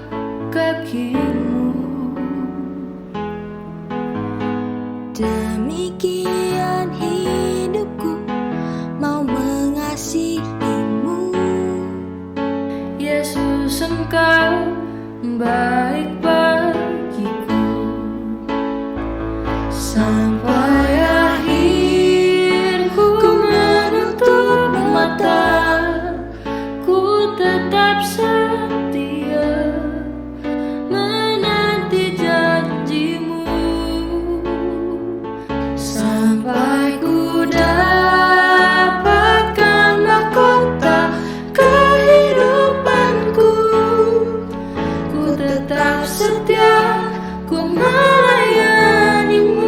kakimu. Demikian hidupku mau mengasihimu, Yesus, Engkau baik bagiku. Sampai akhir ku menutup mata, ku tetap setia menanti janjimu. Sampai ku dapatkan mahkota kehidupanku, ku tetap setia, ku melayanimu.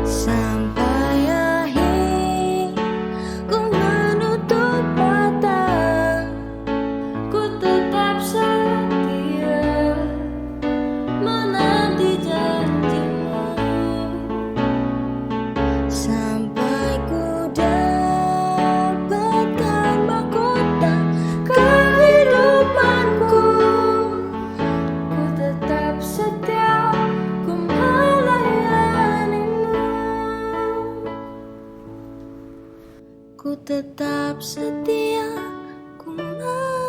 Sampai akhir ku menutup mata, ku tetap setia menanti janjimu. Sampai ku dapatkan mahkota kehidupanku, ku tetap setia, ku melayanimu. Ku tetap setia, ku melayanimu.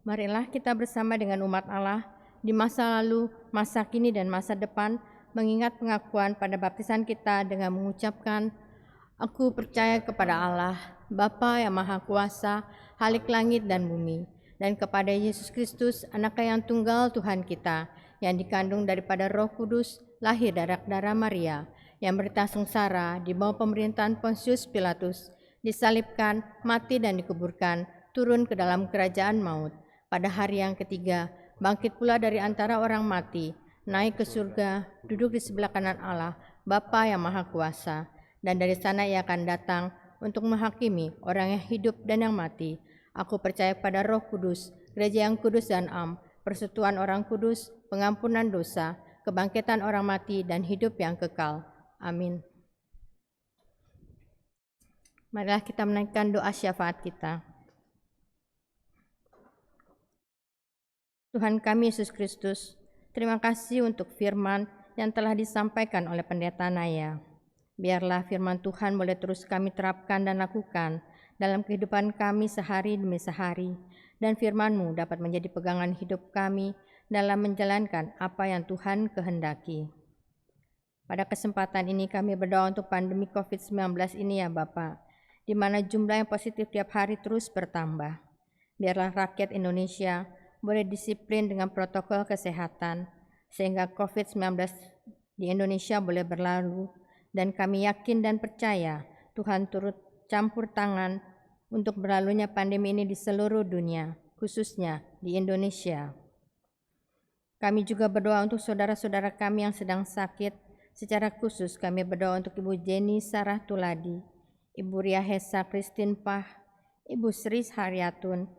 Marilah kita bersama dengan umat Allah di masa lalu, masa kini, dan masa depan mengingat pengakuan pada baptisan kita dengan mengucapkan, Aku percaya kepada Allah, Bapa yang Maha Kuasa, Khalik langit dan bumi, dan kepada Yesus Kristus, Anak yang tunggal Tuhan kita, yang dikandung daripada Roh Kudus, lahir dari darah Maria, yang berita sengsara di bawah pemerintahan Pontius Pilatus, disalibkan, mati dan dikuburkan, turun ke dalam kerajaan maut. Pada hari yang ketiga, bangkit pula dari antara orang mati, naik ke surga, duduk di sebelah kanan Allah, Bapa yang Maha Kuasa, dan dari sana ia akan datang untuk menghakimi orang yang hidup dan yang mati. Aku percaya pada Roh Kudus, gereja yang kudus dan am, persekutuan orang kudus, pengampunan dosa, kebangkitan orang mati, dan hidup yang kekal. Amin. Marilah kita menaikkan doa syafaat kita. Tuhan kami Yesus Kristus, terima kasih untuk firman yang telah disampaikan oleh Pendeta Naya. Biarlah firman Tuhan boleh terus kami terapkan dan lakukan dalam kehidupan kami sehari demi sehari, dan firman-Mu dapat menjadi pegangan hidup kami dalam menjalankan apa yang Tuhan kehendaki. Pada kesempatan ini kami berdoa untuk pandemi COVID-19 ini ya Bapa, di mana jumlah yang positif tiap hari terus bertambah. Biarlah rakyat Indonesia boleh disiplin dengan protokol kesehatan, sehingga COVID-19 di Indonesia boleh berlalu, dan kami yakin dan percaya Tuhan turut campur tangan untuk berlalunya pandemi ini di seluruh dunia, khususnya di Indonesia. Kami juga berdoa untuk saudara-saudara kami yang sedang sakit. Secara khusus kami berdoa untuk Ibu Jenny Sarah Tuladi, Ibu Ria Hesa Christine Pah, Ibu Sri Haryatun,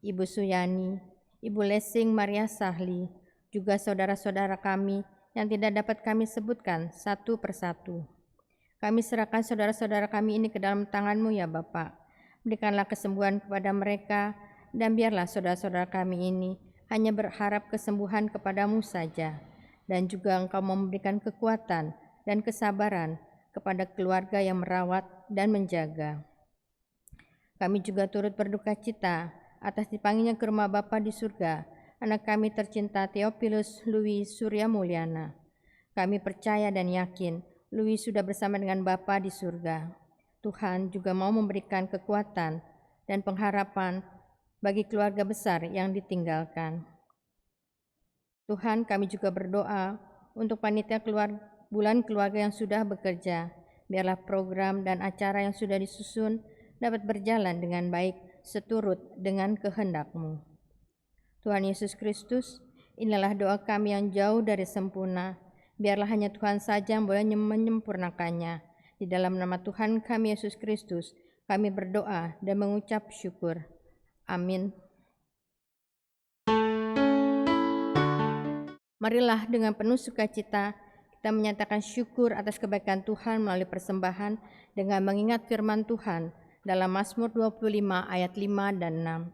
Ibu Suyani, Ibu Lesing Maria Sahli, juga saudara-saudara kami yang tidak dapat kami sebutkan satu persatu. Kami serahkan saudara-saudara kami ini ke dalam tangan-Mu ya Bapa. Berikanlah kesembuhan kepada mereka, dan biarlah saudara-saudara kami ini hanya berharap kesembuhan kepada-Mu saja, dan juga Engkau memberikan kekuatan dan kesabaran kepada keluarga yang merawat dan menjaga. Kami juga turut berduka cita atas dipanggilnya ke rumah Bapa di surga anak kami tercinta Theophilus Louis Surya Mulyana. Kami percaya dan yakin Louis sudah bersama dengan Bapa di surga. Tuhan juga mau memberikan kekuatan dan pengharapan bagi keluarga besar yang ditinggalkan. Tuhan, kami juga berdoa untuk panitia bulan keluarga yang sudah bekerja. Biarlah program dan acara yang sudah disusun dapat berjalan dengan baik seturut dengan kehendak-Mu. Tuhan Yesus Kristus, inilah doa kami yang jauh dari sempurna. Biarlah hanya Tuhan saja yang boleh menyempurnakannya. Di dalam nama Tuhan kami Yesus Kristus, kami berdoa dan mengucap syukur. Amin. Marilah dengan penuh sukacita kita menyatakan syukur atas kebaikan Tuhan melalui persembahan dengan mengingat firman Tuhan dalam Mazmur 25 ayat 5 dan 6.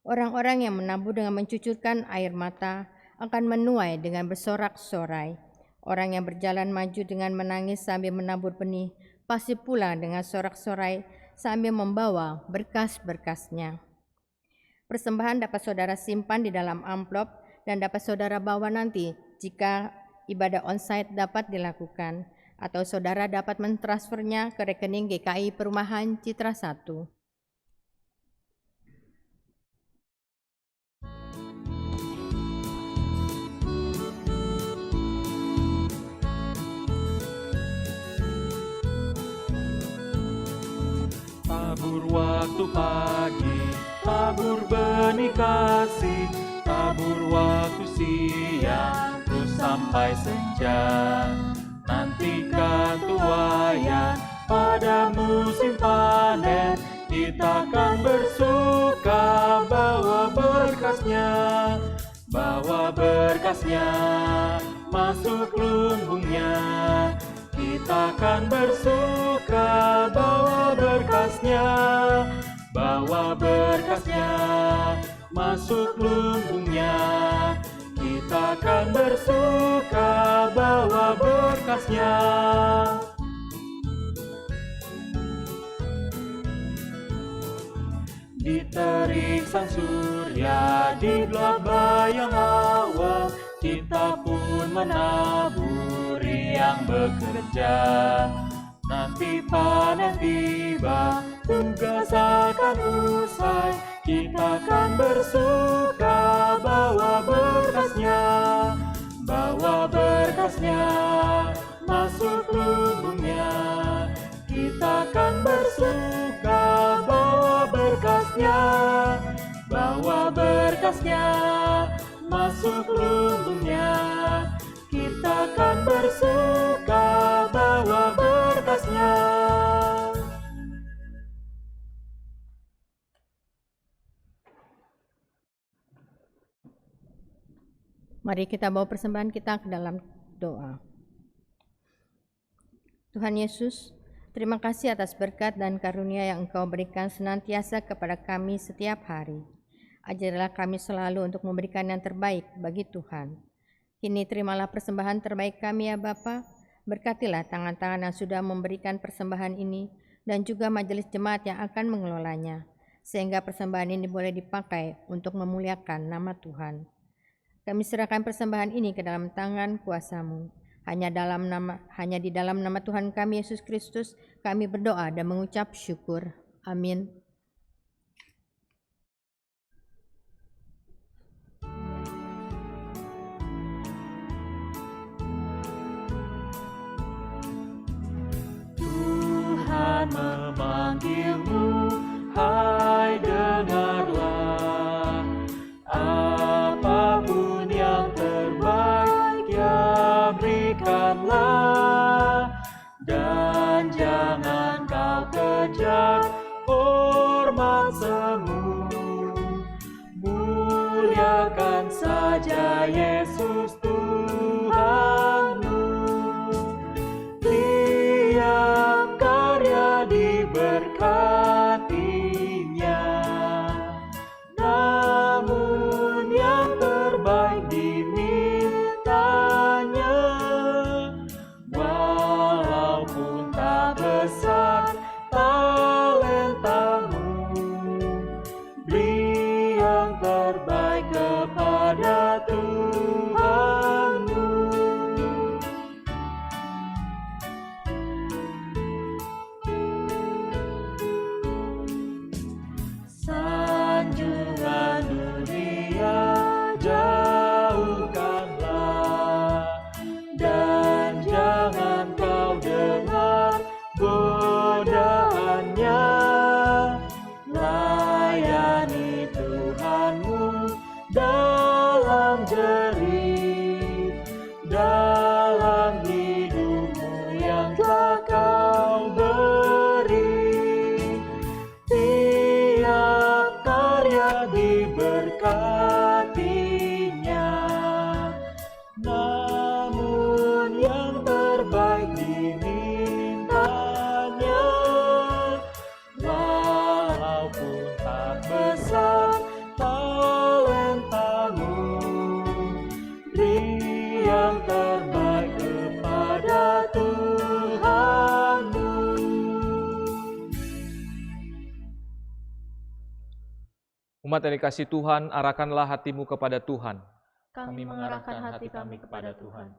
Orang-orang yang menabur dengan mencucurkan air mata akan menuai dengan bersorak-sorai. Orang yang berjalan maju dengan menangis sambil menabur benih pasti pulang dengan sorak-sorai sambil membawa berkas-berkasnya. Persembahan dapat saudara simpan di dalam amplop dan dapat saudara bawa nanti jika ibadah onsite dapat dilakukan, atau saudara dapat mentransfernya ke rekening GKI Perumahan Citra 1. Tabur waktu pagi, tabur benih kasih, tabur waktu siang, terus sampai senja. Nantikan tuayan pada musim panen, kita akan bersuka bawa berkasnya masuk lumbungnya. Kita akan bersuka bawa berkasnya masuk lumbungnya. Kita akan bersuka bawa berkasnya. Di terik sang surya, di gelap bayang awan, kita pun menaburi yang bekerja. Nanti panen tiba, tugas akan usai, kita akan bersuka bawa berkasnya bersuka bawa berkasnya masuk lumbungnya. Kita kan bersuka bawa berkasnya. Mari kita bawa persembahan kita ke dalam doa. Tuhan Yesus, terima kasih atas berkat dan karunia yang Engkau berikan senantiasa kepada kami setiap hari. Ajarilah kami selalu untuk memberikan yang terbaik bagi Tuhan. Kini terimalah persembahan terbaik kami ya Bapa. Berkatilah tangan-tangan yang sudah memberikan persembahan ini dan juga majelis jemaat yang akan mengelolanya, sehingga persembahan ini boleh dipakai untuk memuliakan nama Tuhan. Kami serahkan persembahan ini ke dalam tangan kuasa-Mu. Hanya di dalam nama Tuhan kami Yesus Kristus kami berdoa dan mengucap syukur. Amin. Tuhan memanggilmu, hai dengarlah. Apapun yang terbaik ya berikanlah, dan jangan kau kejar hormat semu. Muliakan saja Yesus Tuhanmu. Tiap karya diberkatinya, namun yang terbaik dimintanya. Walaupun tak besar talentamu, beri yang terbaik kepada Tuhanmu. Sanjungan dunia jauhkanlah, dan jangan kau dengar godaannya. Layani Tuhanmu dalam jerih, dalam hidupmu yang telah kau beri. Tiap karya diberkatinya, namun yang terbaik dimintanya. Walaupun tak besar talentamu, beri yang terbaik kepada Tuhanmu. Umat yang dikasihi Tuhan, arahkanlah hatimu kepada Tuhan. Kami mengarahkan hati kami kepada Tuhan.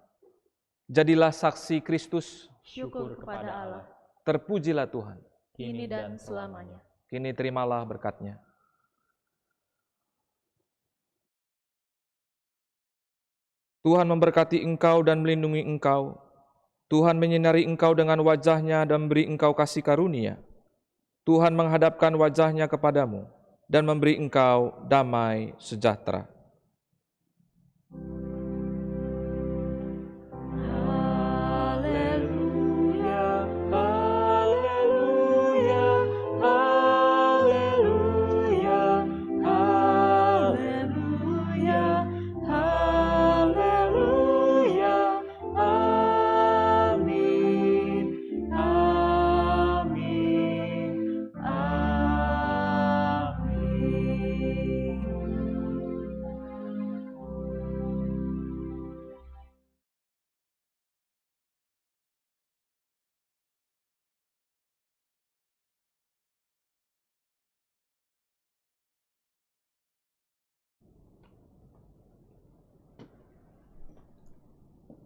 Jadilah saksi Kristus, Syukur kepada Allah, terpujilah Tuhan. kini dan selamanya. Kini terimalah berkat-Nya. Tuhan memberkati engkau dan melindungi engkau. Tuhan menyinari engkau dengan wajah-Nya dan memberi engkau kasih karunia. Tuhan menghadapkan wajah-Nya kepadamu dan memberi engkau damai sejahtera. Haleluya, haleluya, haleluya, haleluya, haleluya. Amin, amin,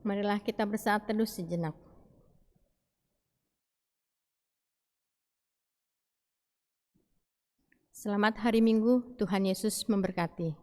Marilah kita bersaat teduh sejenak. Selamat hari Minggu, Tuhan Yesus memberkati.